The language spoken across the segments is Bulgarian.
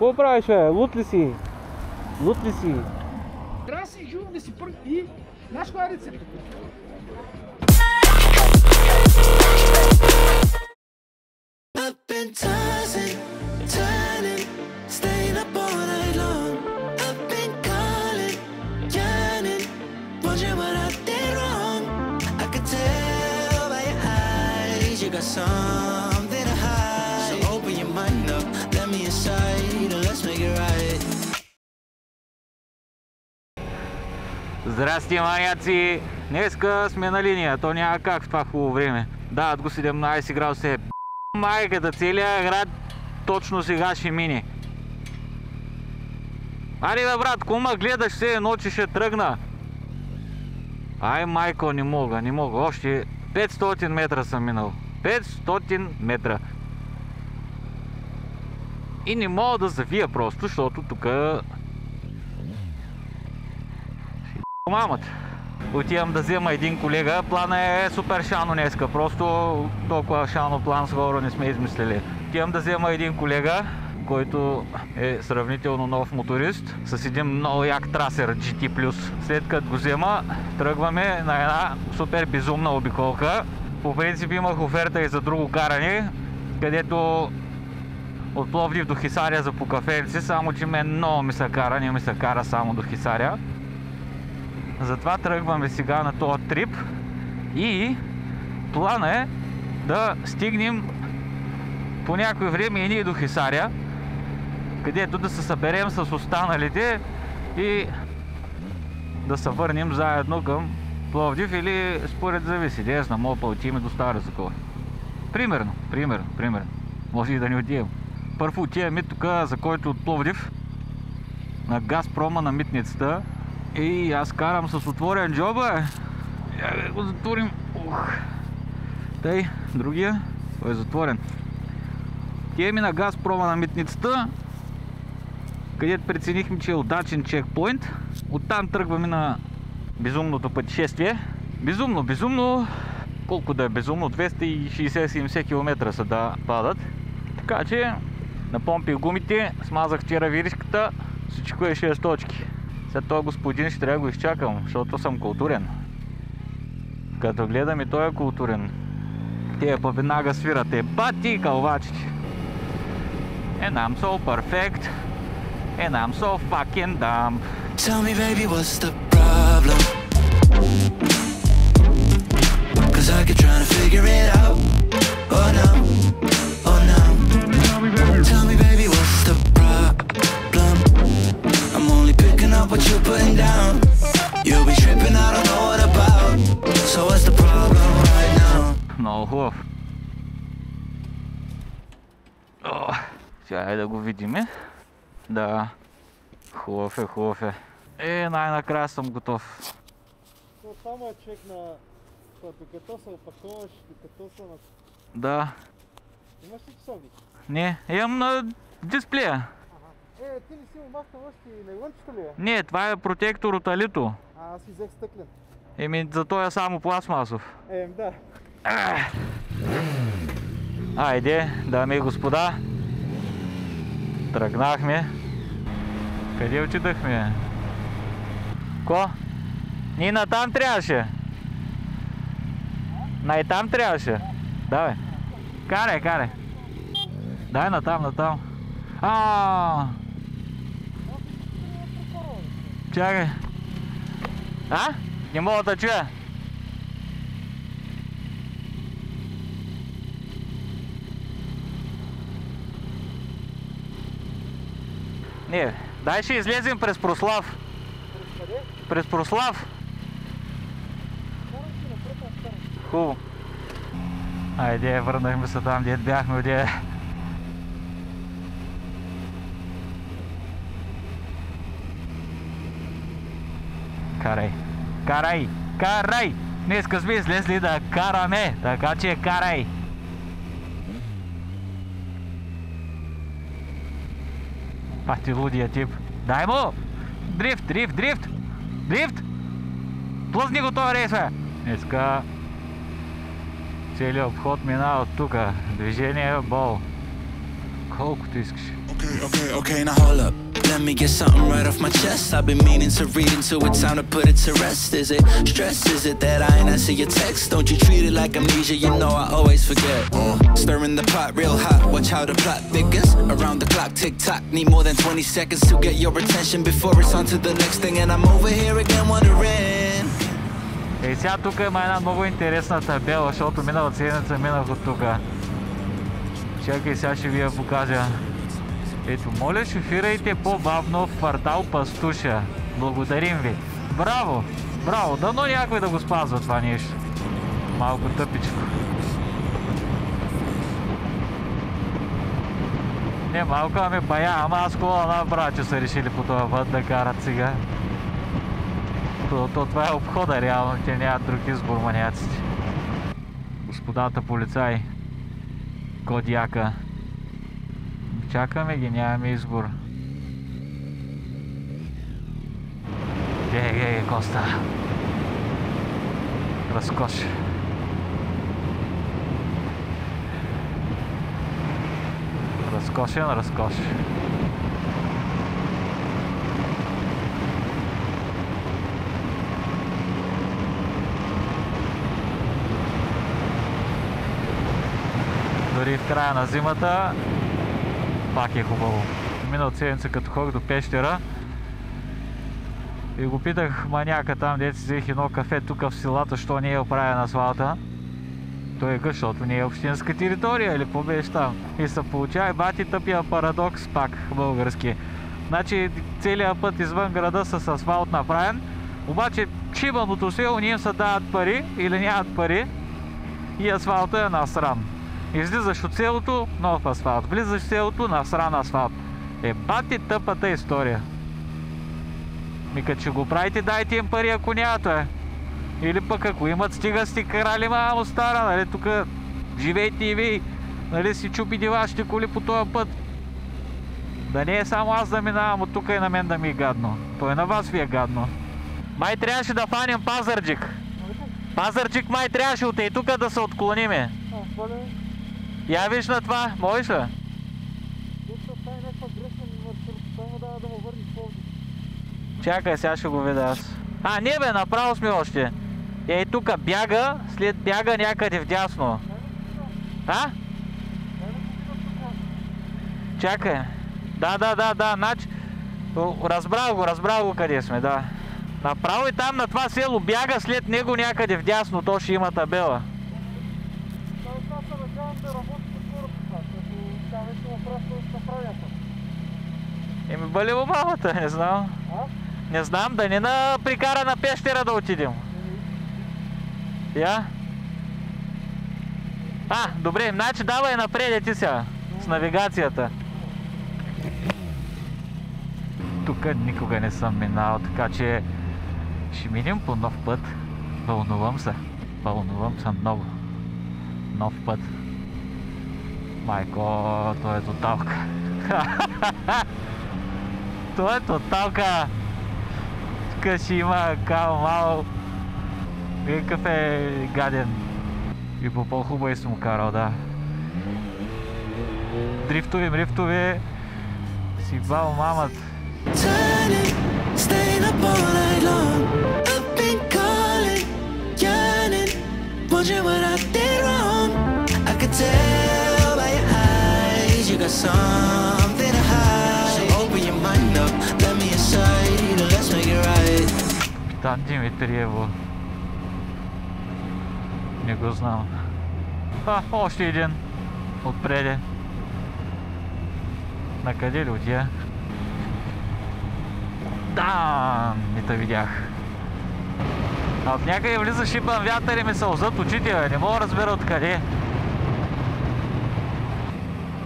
Какво правиш, бе? Лут ли си? Лут ли си? Трябва да си журно да си първи и... Знаеш коя е рецепта? Something to hide, so open your mind up, let me inside, and let's make it right. Здрасти, маняци! Днеска сме на линия, то няма как в това хубаво време. Дават го 17 градуса. Майката, целият град точно сега ще мине. Ари бе, брат, кума, гледаш се едно, че ще тръгна. Ай, майко, не мога. Още 500 метра съм минал. 500 метра. И не мога да завия просто, защото тук... мамата. Отивам да взема един колега. Плана е супер шано днеска. Просто толкова шано план скоро не сме измислили. Отивам да взема един колега, който е сравнително нов моторист, с един много як трасер GT+. След като го взема, тръгваме на една супер безумна обиколка. По принцип имах оферта и за друго каране, където от Пловдив до Хисаря за по кафенци, само че мен много ми се кара, не ми се кара само до Хисаря. Затова тръгваме сега на този трип и плана е да стигнем по някое време и ние до Хисаря, където да се съберем с останалите и да се върнем заедно към Пловдив или според зависи. Не знам, мога да отидем до Стара Загора. Примерно. Може и да не отидем. Първо отиваме тук, за който от Пловдив, на Газпрома на митницата. И аз карам с отворен джоба. Я го затворим. Тъй, другия. Той е затворен. Отиваме на Газпрома на митницата, където преценихме, че е удачен чекпоинт. Оттам тръгваме на безумното пътешествие. Безумно. Колко да е безумно? 260-70 км са да падат. Така че напомпих гумите, смазах вчера виришката, всичко е 6 точки. След този господин ще трябва да го изчакам, защото съм културен. Като гледам и той е културен. Те па веднага свират. Бати калвачите. And I'm so perfect. And I'm so fucking dumb. Tell me, baby, what's the problem? Cause I keep trying to figure it out. Oh no. Tell me, baby, what's the problem? I'm only picking up what you're putting down. You'll be tripping, I don't know what about. So what's the problem right now? Много хубав. Сега да го видиме. Да. Хубав е. Най-накрая съм готов. Само е чек на... Докато се опаковаш, докато се... Да. Имаш ли часовник? Не, имам на дисплея. Ти не си махнал още нейлончето ли е? Не, това е протектор от Алито. Аз си взех стъклен. Зато е само пластмасов. Да. Айде, дами и господа. Тръгнахме. Къде отидахме? Ко? Ние натам трябваше. Най-там трябваше. Давай. Карай. Дай натам. Чакай. Не мога да чуя. Не, дай ще излезем през Прослав. През Прослав. Хубаво. Айде, върнахме се там, дед бяхме, где. Карай! Днеска сме излезли да караме, така че карай! Пати лудия тип. Дай му! Дрифт! Плъзни го този рейс, бе! Днеска целият обход мина от тука. Движение бол. Колкото искаш. Okay, now hold up. Let me get something right off my chest. I've been meaning to read into it, time to put it to rest. Is it stress? Is it that I ain't answer your text? Don't you treat it like amnesia, you know I always forget. Stirring the pot real hot, watch how the plot thickens. Around the clock, tick tock, need more than 20 seconds to get your attention before it's on to the next thing. And I'm over here again wondering. Ей, сега тук има една много интересна табела, защото минала седмица минах от тук. Чакай, сега ще ви я покажа. Ето, моля, шофирайте по-бавно в квартал Пастуша. Благодарим ви. Браво! Браво! Дано някой да го спазва това нещо. Малко тъпичко. Не малко, ами бая, ама аз кола набра, че са решили по това път да карат сега. Това е обхода реално, те нямат друг избор маняците. Господата полицаи. Кодяка. Чакаме ги, нямаме избор. Гей, Коста. Разкош. Разкошен разкош. Дори в края на зимата пак е хубаво. Минал седмица като ходих до Пещера и го питах маняка там, дето си взех едно кафе тук в селата, що не е оправен асфалта. Той е гъс, защото не е общинска територия или какво беше там. И се получава бати тъпия парадокс пак български. Значи целият път извън града с асфалт направен, обаче шибаното село не им се дават пари или нямат пари и асфалта е насран. Излизаш от селото, нов асфалт. Влизаш в селото, насран асфалт. Е, бати тъпата история. Мика, че го правите, дайте им пари, ако нямате. Или пък ако имат, стига сте карали мамо стара, нали, тук живейте и вие, нали, си чупите вашите коли по този път. Да не е само аз да минавам от тук и на мен да ми е гадно. То и на вас ви е гадно. Май трябваше да фанем Пазарджик. Пазарджик май трябваше от и тук да се отклониме. Я виж на това, можеш ли? Чакай, сега ще го видя аз. А, не бе, направо сме още. Ей, тук бяга, след бяга някъде вдясно. А? Чакай. Да, значи... Разбрал го къде сме, да. Направо и там на това село бяга, след него някъде вдясно, то ще има табела. Еми бъли обамата, не знам. Не знам, да не на прикара на Пещера да отидем. Я? А, добре, значи давай напред ти сега с навигацията. Тук никога не съм минал, така че ще минем по нов път. Вълнувам се много. Нов път. Майко, той е тоталка. Той е тоталка. Тук ще има мал. Какъв е гаден. И по по-хубави съм карал, да. Дрифтови. Си бал мамът. Капитан Димитриево. Не го знам. А, още един. Отпреде. Накъде ли отия? Да, не те видях. А от някъде влиза шипан вятър и ми сълзат очите, не мога да разбера откъде.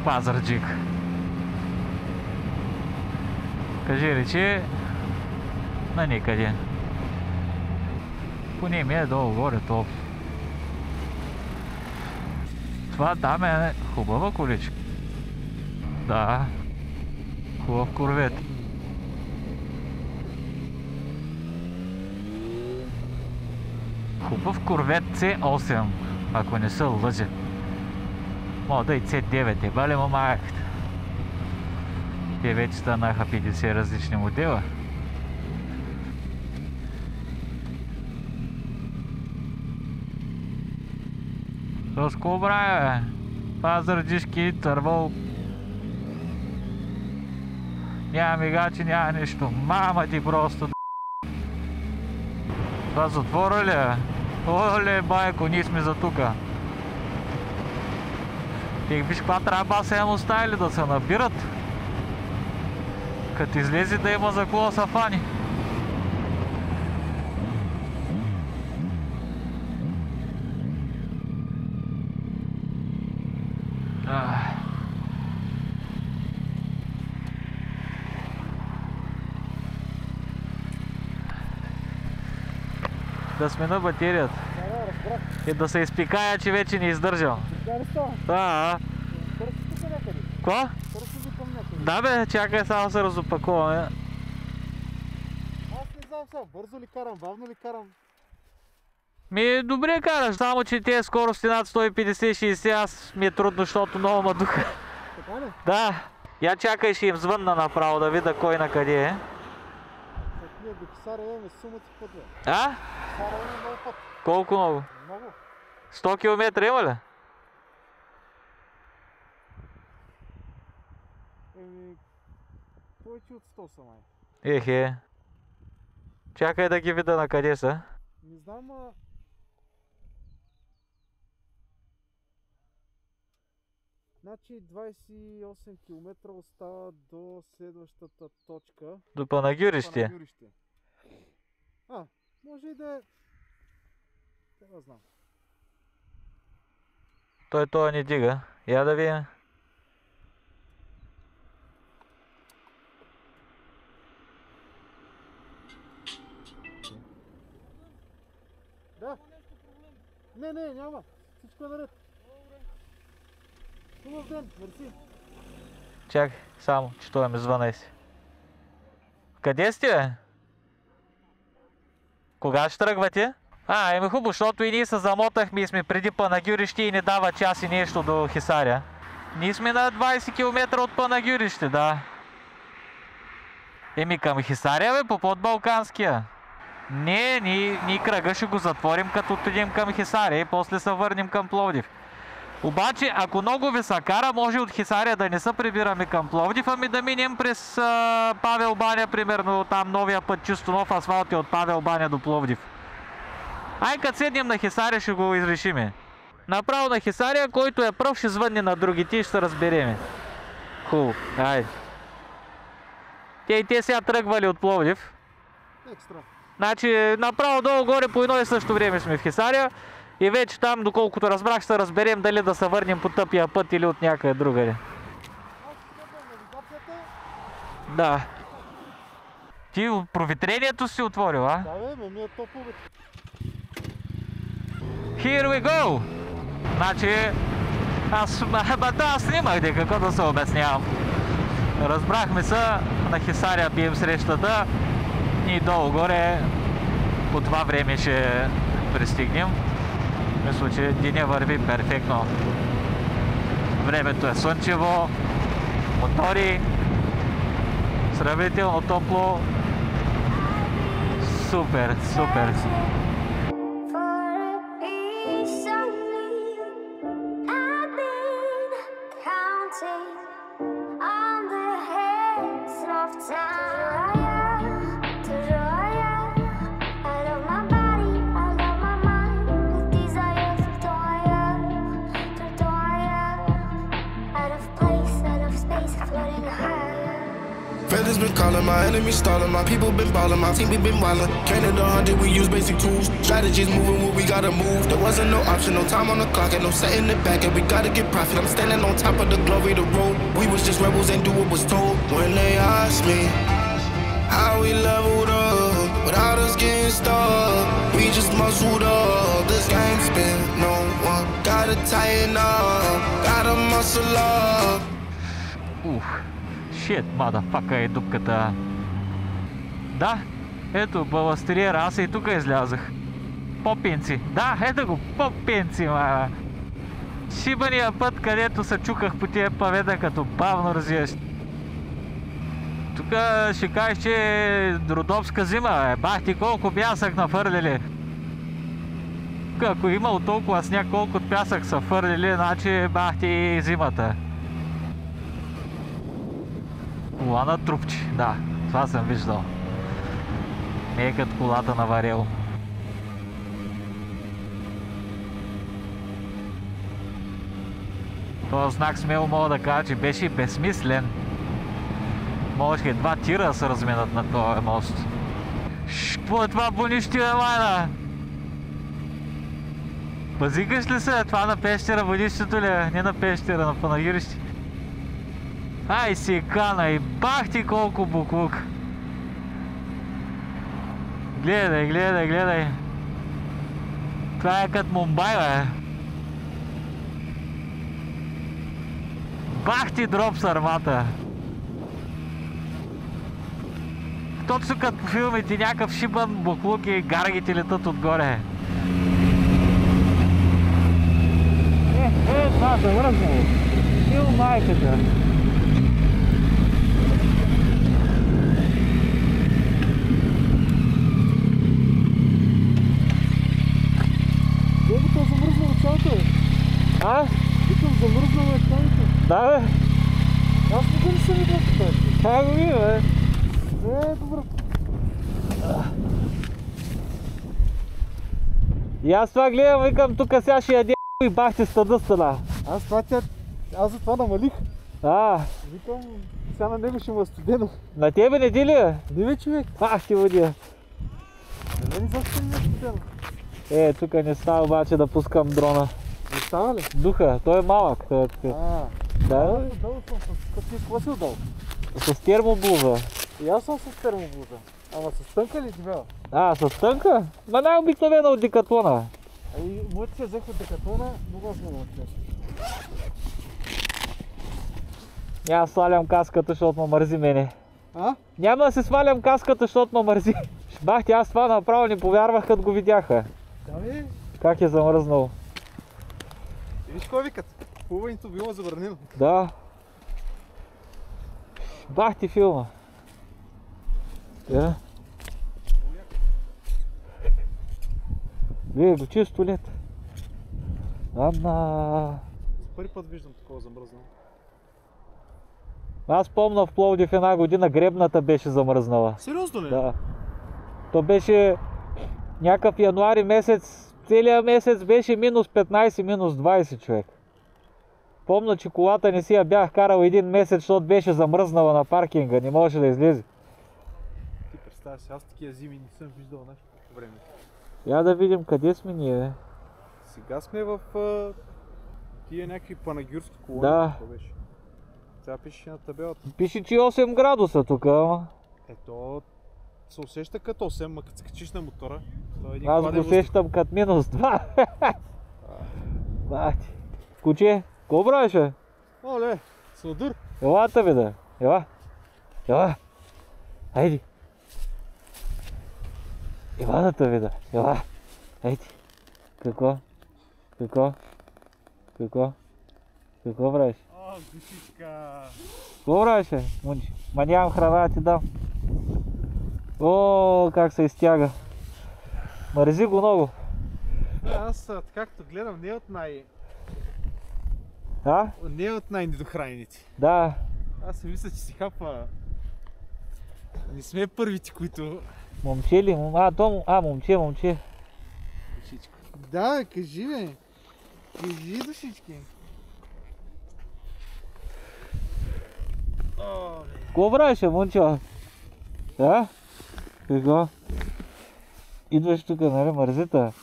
Пазарджик. Кажи речи на никъде. Поне ми е долу горе топ. Това там е хубава количка. Да. Хубав корвет. Хубав корвет C8, ако не се лъжа. Мога да и C9 е, бали му майката. Те вече станаха 50 различни модела. С кобра, пазардишки, тървол. Няма мигачи, няма нищо. Мама ти просто. Това затвора ли е? Оле, байко, ние сме за тука. Тех виж каква трябва са им оставили да се набират. Като излезе да има за кола сафани. Да смена батерията. И да се изпикая, че вече не издържал. Да. Ква? Да бе, чакай само се разопакуваме. Аз не знам сега, бързо ли карам, бавно ли карам? Добре караш, само че тези скорости над 150-60 аз ми е трудно, защото много ма духа. Така ли? Да. Я чакай, ще им звънна направо да видя кой на къде е. Ние до Хисаря имаме сумата път, бе. А? Хисаря имаме много път. Колко много? Много. 100 км има ли? Повече от 100 са, май. Ехе. Чакай да ги видя на къде са. Не знам, а... Значи 28 км остава до следващата точка. До Панагюрище. Панагюрище. Може и да е... Не знам. Той не дига. Я да видим. Да. Не, няма. Всичко е наред. Хубав ден, мерси. Чакай, само, че той ме звъна си. Къде сте, бе? Кога ще тръгвате? Еми хубаво, защото и ние се замотахме и сме преди Панагюрище и не дава час и нещо до Хисаря. Ние сме на 20 км от Панагюрище, да. Към Хисаря, бе, по подбалканския. Не, ние кръга ще го затворим, като отидем към Хисаря и после се върнем към Пловдив. Обаче, ако много ви се кара, може от Хисаря да не се прибираме към Пловдив, ами да минем през Павел баня, примерно там новия път, чисто нов асфалт е от Павел баня до Пловдив. Като седнем на Хисаря, ще го изрешиме. Направо на Хисаря, който е пръв, ще звънне на другите и ще се разбереме. Хубаво, айде. Те сега тръгвали от Пловдив. Екстра. Значи, направо долу-горе по едно и също време сме в Хисаря. И вече там, доколкото разбрах, ще се разберем дали да се върнем по тъпия път или от някъде другаде. Да. Ти проветрението си отворил, а? Да бе, ми е топло, бе. Here we go! Значи, аз снимах де какво да се обяснявам. Разбрахме се, на Хисаря бием срещата и долу-горе по това време ще пристигнем. Мисля, че деня върви перфектно. Времето е слънчево, мотори, сравнително топло. Супер, супер. Feathers been calling, my enemies stalling, my people been balling, my team we been wildin'. Canada 100, we use basic tools. Strategies moving what we gotta move. There wasn't no option, no time on the clock, and no setting it back, and we gotta get profit. I'm standing on top of the glory, the road. We was just rebels and do what was told. When they asked me how we leveled up, without us getting stuck, we just muscled up. This game's been no one, gotta tighten up, gotta muscle up. Shit, motherfucker е дупката. Да, ето баластериера, аз и тук излязах. Попинци. Да, ето го, попинци, ма. Шибания път, където се чуках по тия паведа, като бавно развиеш. тук ще кажеш, че е родопска зима. Бах ти колко пясък нафърлили. Ако имал толкова сняг, колко пясък са фърлили, значи бах ти зимата. Кола на трупче, да, това съм виждал. Не е като колата на Варел. Този знак смело мога да кажа, че беше безсмислен. Можеше 2 тира да се разминат на този мост. Какво е това бунищи, Лайна? Базикаш ли се? Това на пещера водището ли е? Не на пещера, на Панагирище. Ай си кана и бах ти колко буклук. Гледай, гледай, гледай. Това е като Мумбай, бе. Бах ти дроп с армата. Точно като по филмите, някакъв шибан буклук и гаргите летат отгоре. Това завързнало. Ил майката. Дебо, то замръзнало цялото, бе. А? Викам, замръзнало е цялото. Да, бе. Аз никога не съм видял това. Това го видя, бе. Добре. И аз това гледам, викам, тук сега ще яде и бах ти стада стана. Аз за това намалих. Викам, сега на него ще му е студено. На тебе не ти ли, бе? Не бе, човек. Бах ти водия. На мен защо не е студено? Тук не става обаче да пускам дрона. Не става ли? Духа, той е малък. Да, Долу съм, като ти какво си отдолу? с термоблуза. И аз съм с термоблуза. Ама с тънка ли дебела? С тънка? Ма най-обикновена от Декатлона. Моите се взех от Декатлона, много аз много отнес. Няма да свалям каската, защото ме мързи мене. Няма да се свалям каската, защото ме мързи. Бах ти, аз това направо не повярвах, като го видяха. Да бе? Как е замръзнал. Виж кой викат? Плуването било забранено. Да. Бах ти филма. Вие го чисто лет. За първи път виждам такова замръзнало. Аз помня в Пловдив една година гребната беше замръзнала. Сериозно ли? Да. То беше някакъв януари месец, целият месец беше минус 15, минус 20 човек. Помня, че колата не си я бях карал един месец, защото беше замръзнала на паркинга, не можеше да излезе. Ти представя си, аз такива зими не съм виждал нещо по време. Я да видим къде сме ние. Сега сме в тия някакви панагюрски колони. Да. Беше. Сега пише на табелата. Пише, че 8 градуса тук, ама. Ето се усеща като 8, ма като скачиш на мотора. Аз го усещам като минус 2. Бати. Куче, какво правиш, бе? Оле, сладър. Елата, бе, да. Ела. Хайди. Елата, бе, да. Ела. Хайди. Какво правиш? О, душичка. Какво правиш, бе, Мунчи? Ма нямам храна да ти дам. О, как се изтяга. Мързи го много. Аз, както гледам, не е от не е от най-недохранените. Да. Аз си мисля, че си хапа. Не сме първите, които... Момче ли? Момче. Душичка. Да, бе, кажи, бе. Кажи, душички. Какво правиш, Момче? Да? Какво? Идваш тук, нали, мързита?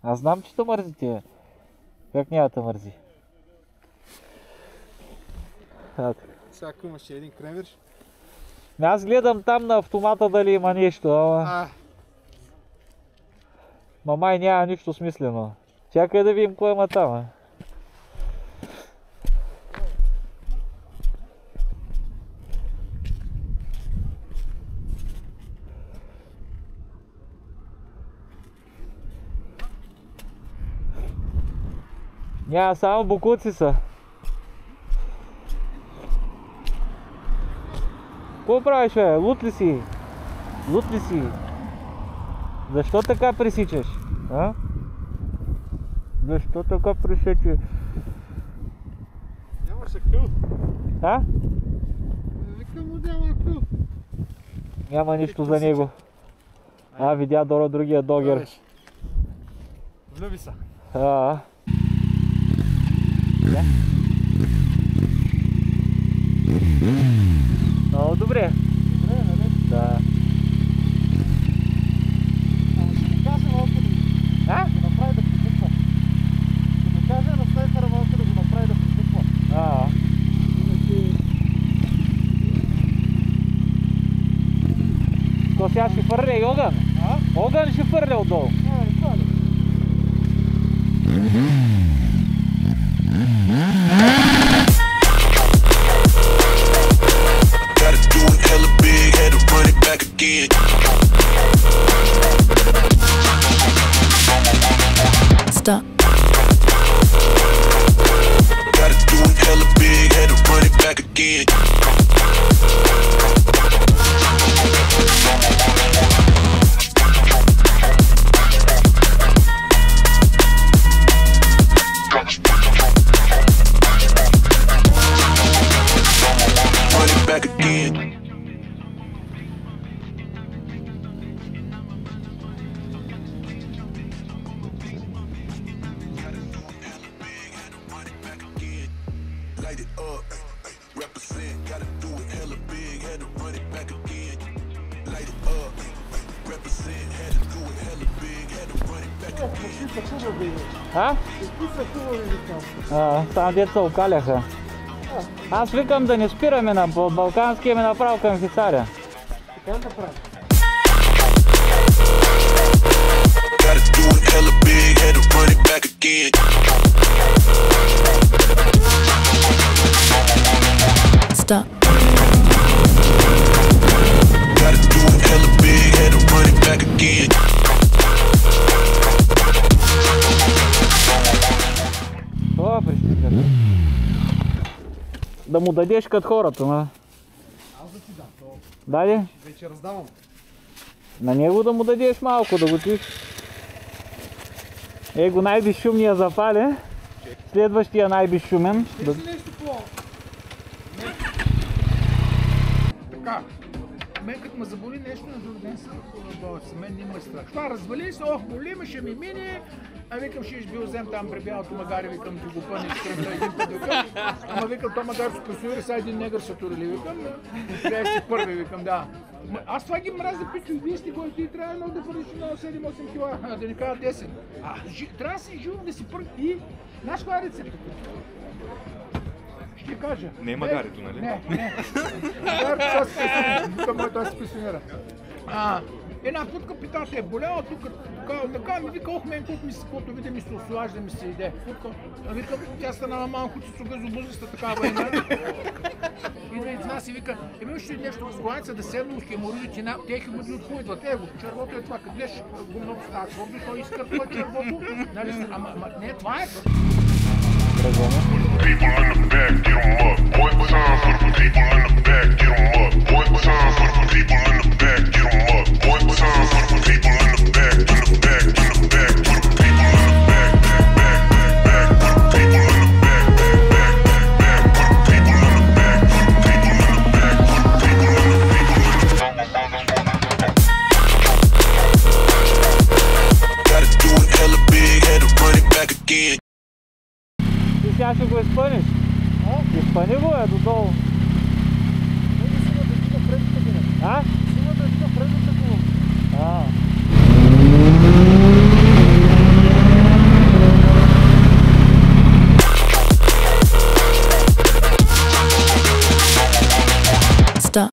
Аз знам, че те мързи тия. Как няма да мързи? Сега ако имаше един кремвирш. Аз гледам там на автомата дали има нещо, ама... Май няма нищо смислено. Чакай да видим какво има там, Няма, само бокуци са. Какво правиш, бе? Лут ли си? Лут ли си? Защо така пресичаш? А? Защо така пресичаш? Нямаше къл. А? Викам му няма къл. Няма нищо за него. Видя Доро другия догер. Влюби се. Много добре. Добре, нали? Да. Ама ще ми кажа малко да го направи да припуква. Ще ми кажа на снайпера малко да го направи да припуква. То сега ще фърля и огън. Огън ще фърля отдолу. Не хвали. Gotta do it hella big, had to run it back again. Stop. Gotta do it hella big, had to run it back again. Run it back again. Light it up, represent, gotta do it hella big, had to run it back again. Light it up, represent, had to do it hella big, had to run it back again. Какви са хубави. Какви са хубави, викам. Там деца окаляха. Аз викам да не спираме на Балканския, ме направо към Хисаря. Така да прави. Gotta do it hella big, had to run it back again. Stop. Gotta do it hella big, had to run it back again. Това пристигна. Да му дадеш като хората, на. Аз да ти дам. Даде? Вече раздавам. На него да му дадеш малко, да го чуеш. Его най-безшумния запали. Следващия най-безшумен. Ще си нещо по... Така, мен като ме заболи нещо на друг ден съм болница, мен не ме страх. Това развали се, боли ме, ще ми мине. Викам, ще бил взем там при бялото магари, викам, ти го пъни, стръмна един път, викам. Ама викам, то магар се пресуира, сега един негър са турили, викам. Трябва си първи, викам, да. Аз това ги мразя, пичо, вие сте, който ти трябва много да вървиш на 7-8 кила, да ни кажа 10. Трябва да си жив, да си първи и... Знаеш каква е рецепта? Ще кажа. Не е магарито, нали? Не. Магарито, това се пенсионира. Една путка питата е боляла тук, така ми вика, мен колко ми се, каквото видя ми се ослажда, ми се иде. Викам, тя стана малко цуцуга зубузиста, такава една. Идва и нас и вика, ще нещо в главица да седно хеморидите, те хеморидите отходват. Червото е това, като гледаш гумното става твърдо, той иска това червото. Ама не, това е. People in the back, get 'em up. One time for the people in the back, get 'em up. One time for the people in the back, get 'em up. One time for the people in the back, in the back, in the back. For the people in the back, back. For the people in the back, back. For the people in the back, for the people in the back, for the people in the Gotta do it hella big, had to run it back again. Ти сега ще го изпъниш. Изпъни го е додолу. Сила да иска предната гина. Сила да иска предната гина. Stop.